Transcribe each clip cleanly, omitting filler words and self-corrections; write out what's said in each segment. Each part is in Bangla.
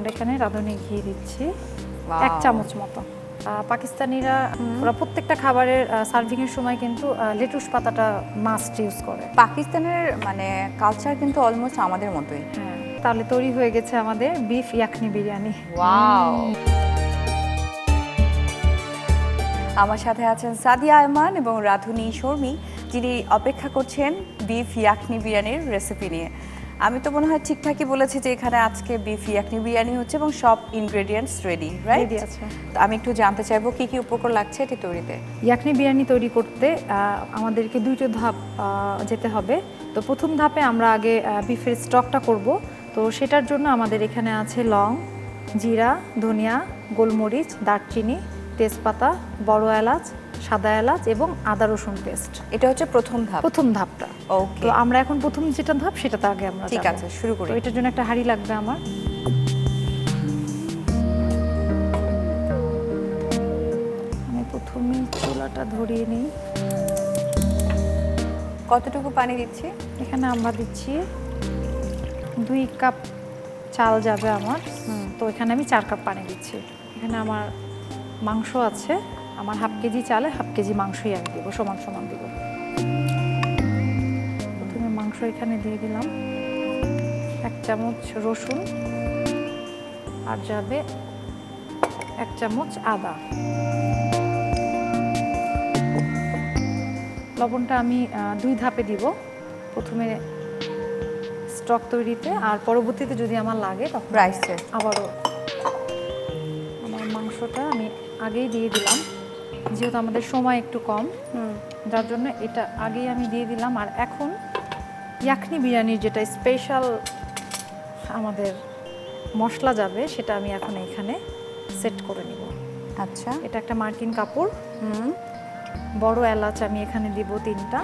আমরা এখানে রাঁধুনি ঘি দিচ্ছি 1 চামচ মতো। পাকিস্তানিরা ওরা প্রত্যেকটা খাবারের সার্ভিং এর সময় কিন্তু লেটুস পাতাটা মাস্ট ইউজ করে। পাকিস্তানের মানে কালচার কিন্তু অলমোস্ট আমাদের মতোই। হ্যাঁ, তাহলে তৈরি হয়ে গেছে আমাদের বিফ ইয়াকনি বিরিয়ানি। ওয়াও। আমার সাথে আছেন সাদিয়া আয়মান এবং রাঁধুনি শর্মী, যিনি অপেক্ষা করছেন বিফ ইয়াকনি বিরিয়ানির রেসিপি নিয়ে। আমি তো মনে হয় ঠিকঠাকই বলেছি যে এখানে আজকে বিফ ইয়াকনি বিরিয়ানি হচ্ছে এবং সব ইনগ্রেডিয়েন্টস রেডি, রাইট? রেডি আছে। আমি একটু জানতে চাইবো কি কি উপকরণ লাগছে এটি তৈরিতে। ইয়াকনি বিরিয়ানি তৈরি করতে আমাদেরকে 2টো ধাপ যেতে হবে। তো প্রথম ধাপে আমরা আগে বিফের স্টকটা করব। তো সেটার জন্য আমাদের এখানে আছে লং, জিরা, ধনিয়া, গোলমরিচ, দারচিনি, তেজপাতা, বড় এলাচ, সাদা এলাচ এবং আদা রসুন পেস্ট। এটা হচ্ছে প্রথম ধাপ। প্রথম ধাপটা। ওকে, তো আমরা এখন প্রথম যেটা ধাপ সেটাতে আগে আমরা ঠিক যাবো। আছে, শুরু করি। তো এটার জন্য একটা হাঁড়ি লাগবে আমার। আমি প্রথমে চুলাটা ধরিয়ে নিই। কতটুকু পানি দিচ্ছি? এখানে আমরা দিচ্ছি 2 কাপ চাল যাবে আমার। তো এখানে আমি 4 কাপ পানি দিচ্ছি। এখানে আমার মাংস আছে, আমার হাফ কেজি চালে হাফ কেজি মাংসই আমি দেবো, সমান সমান দেবো। প্রথমে মাংস এখানে দিয়ে দিলাম, 1 চামচ রসুন, আর যাবে 1 চামচ আদা। লবণটা আমি 2 ধাপে দিব, প্রথমে স্টক তৈরিতে আর পরবর্তীতে যদি আমার লাগে তখন রাইসে আবারও। আমার মাংসটা আমি আগেই দিয়ে দিলাম, যেহেতু আমাদের সময় একটু কম, যার জন্য এটা আগেই আমি দিয়ে দিলাম। আর এখন ইয়াকনি বিরিয়ানির যেটা স্পেশাল আমাদের মশলা যাবে সেটা আমি এখন এখানে সেট করে নিব। আচ্ছা, এটা একটা মার্কিন কাপড়। বড় এলাচ আমি এখানে দিব 3টা,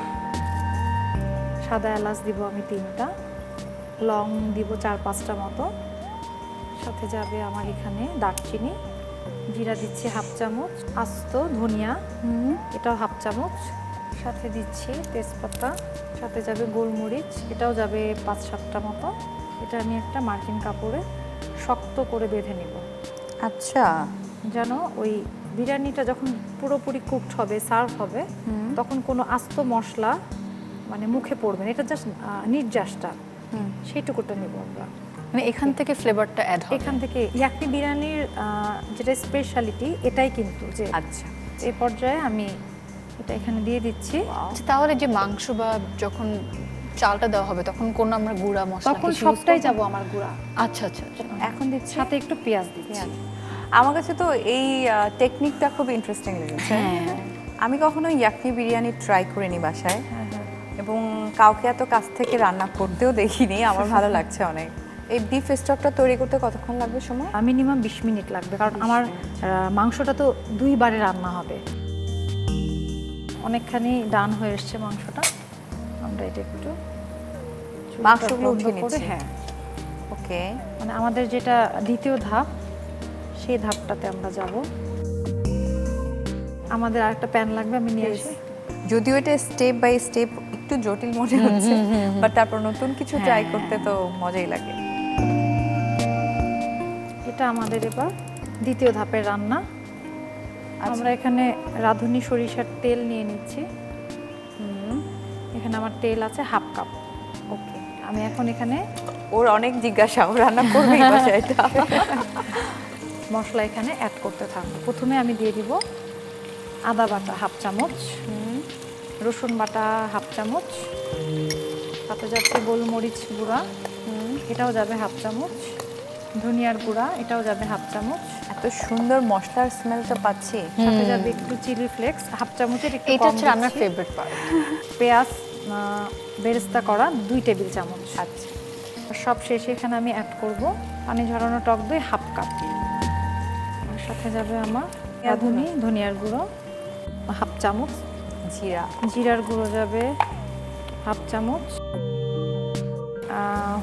সাদা এলাচ দিব আমি 3টা, লং দিব 4-5টা মতো, সাথে যাবে আমার এখানে দারচিনি, জিরা দিচ্ছি হাফ চামচ, আস্ত ধনিয়া এটাও হাফ চামচ, সাথে দিচ্ছি তেজপাতা, সাথে যাবে গোলমরিচ, এটাও যাবে 5-7টা মতো। এটা আমি একটা মার্কিন কাপড়ে শক্ত করে বেঁধে নিব। আচ্ছা, যেন ওই বিরিয়ানিটা যখন পুরোপুরি কুকড হবে, সার্ভ হবে, তখন কোনো আস্ত মশলা মানে মুখে পড়বে না। এটা জাস্ট নির্যাসটা, সেইটুকুটা নেব আমরা। মানে এখান থেকে ফ্লেভারটা অ্যাড হবে। এখান থেকে ইয়াকনি বিরিয়ানির যেটা স্পেশালিটি এটাই কিন্তু, যে আচ্ছা, এই পর্যায়ে আমি এটা এখানে দিয়ে দিচ্ছি। আচ্ছা, তাহলে যে মাংস বা যখন চালটা দেওয়া হবে তখন কোন আমরা গুঁড়া মশলা তখন কিছু use সবটাই করবো? যাব আমার গুঁড়া। আচ্ছা আচ্ছা আচ্ছা। এখন দিচ্ছি সাথে একটু পেঁয়াজ দিচ্ছি। আমার কাছে তো এই টেকনিকটা খুব ইন্টারেস্টিং লেগেছে। হ্যাঁ, আমি কখনো ইয়াকনি বিরিয়ানি ট্রাই করিনি বাসায়, এবং কাউকে এত কাছ থেকে রান্না করতেও দেখিনি। আমার ভালো লাগছে অনেক। এই বিফ স্টকটা তৈরি করতে কতক্ষণ লাগবে সময়? মিনিমাম 20 মিনিট লাগবে, কারণ আমার মাংসটা তো 2 বারে রান্না হবে। অনেকখানি ডান হয়ে এসছে মাংসটা। আমরা এটা একটু মাংসগুলো বন্ধ উঠিয়ে করে, নিচ্ছি। হ্যাঁ, ওকে, মানে আমাদের যেটা দ্বিতীয় ধাপ, সেই ধাপটাতে আমরা যাব। আমাদের আরেকটা প্যান লাগবে, আমি নিয়ে আসি। যদিও এটা স্টেপ বাই স্টেপ একটু জটিল মনে হচ্ছে, বাট তারপর নতুন কিছু ট্রাই করতে তো মজাই লাগে। এটা আমাদের এবার দ্বিতীয় ধাপের রান্না। আমরা এখানে রাঁধুনি সরিষার তেল নিয়ে নিচ্ছি। এখানে আমার তেল আছে হাফ কাপ। ওকে, আমি এখন এখানে ওর অনেক জিজ্ঞাসা, ও রান্না করবে বাসায় এটা। মশলা এখানে অ্যাড করতে থাকবো। প্রথমে আমি দিয়ে দিব আদা বাটা হাফ চামচ, রসুন বাটা হাফ চামচ, সাথে যাচ্ছে গোলমরিচ গুঁড়া, এটাও যাবে হাফ চামচ, ধনিয়ার গুঁড়া, এটাও যাবে হাফ চামচ, এত সুন্দর মশলার স্মেল তো পাচ্ছি। সাথে যাবে একটু চিলি ফ্লেক্স হাফ চামচের একটু এটা কম হচ্ছে আমার দিচ্ছি। Favourite part. পেঁয়াজ বেরেস্তা করা 2 টেবিল চামচ। আচ্ছা, সব শেষে এখানে আমি অ্যাড করব পানি ঝরানো টক দই হাফ কাপ। আর সাথে যাবে আমার রাঁধুনি ধনিয়ার গুঁড়ো হাফ চামচ, জিরা, জিরার গুঁড়ো যাবে হাফ চামচ,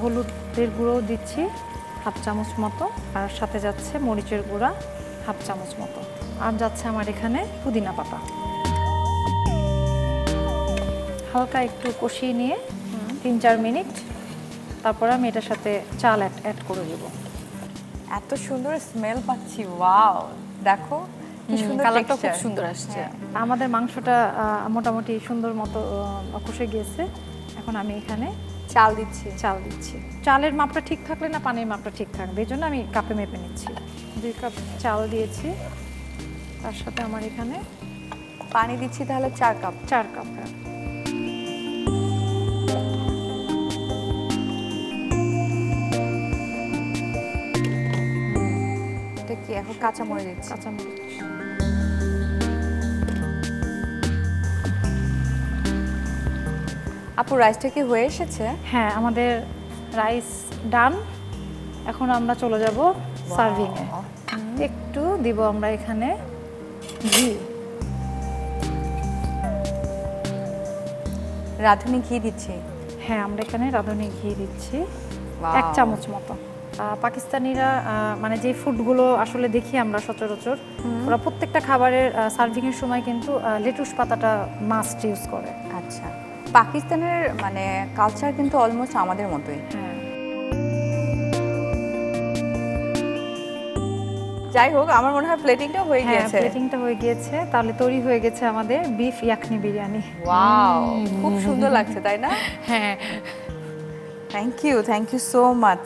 হলুদের গুঁড়ো দিচ্ছি হাফ চামচ মতো, আর সাথে যাচ্ছে মরিচের গুঁড়া হাফ চামচ মতো, আর যাচ্ছে আমার এখানে পুদিনা পাতা। হালকা একটু কষিয়ে নিয়ে 3-4 মিনিট, তারপর আমি এটার সাথে চাল অ্যাড করে দেব। এত সুন্দর স্মেল পাচ্ছি, ওয়াও! দেখো কি সুন্দর কালারটা খুব texture। সুন্দর আসছে। হ্যাঁ। আমাদের মাংসটা মোটামুটি সুন্দর মতো কষে গিয়েছে। এখন আমি এখানে চাল দিচ্ছি। চাল দিচ্ছি। চালের মাপটা ঠিক থাকলে না পানির মাপটা ঠিক থাকবে, এই জন্য আমি কাপে মেপে নিচ্ছি। 2 কাপ চাল দিয়েছি, তার সাথে আমার এখানে পানি দিচ্ছি তাহলে 4 কাপ। 4 কাপ। হ্যাঁ। এটা কি এখন কাঁচামরিচ দিচ্ছি? কাঁচামরিচ। আপু রাইসটা কি হয়ে এসেছে? হ্যাঁ, আমাদের রাইস ডান। এখন আমরা চলে যাব সার্ভিং এ। একটু দিব আমরা এখানে ঘি। রাঁধুনি ঘি দিচ্ছি। হ্যাঁ, আমরা এখানে রাঁধুনি ঘি দিচ্ছি Wow! 1 চামচ মতো। পাকিস্তানিরা মানে যে ফুডগুলো আসলে দেখি আমরা সচরাচর, ওরা প্রত্যেকটা খাবারের সার্ভিং এর সময় কিন্তু লেটুস পাতাটা মাস্ট ইউজ করে। আচ্ছা, পাকিস্তানের মানে কালচার কিন্তু অলমোস্ট আমাদের মতোই। হ্যাঁ। যাই হোক, আমার মনে হয় প্লেটিংটা হয়ে হ্যাঁ, গিয়েছে। প্লেটিংটা হয়ে গিয়েছে, তাহলে তৈরি হয়ে গেছে আমাদের বিফ ইয়াকনি বিরিয়ানি। ওয়াও, খুব সুন্দর লাগছে তাই না? হ্যাঁ, থ্যাংক ইউ সো মাচ।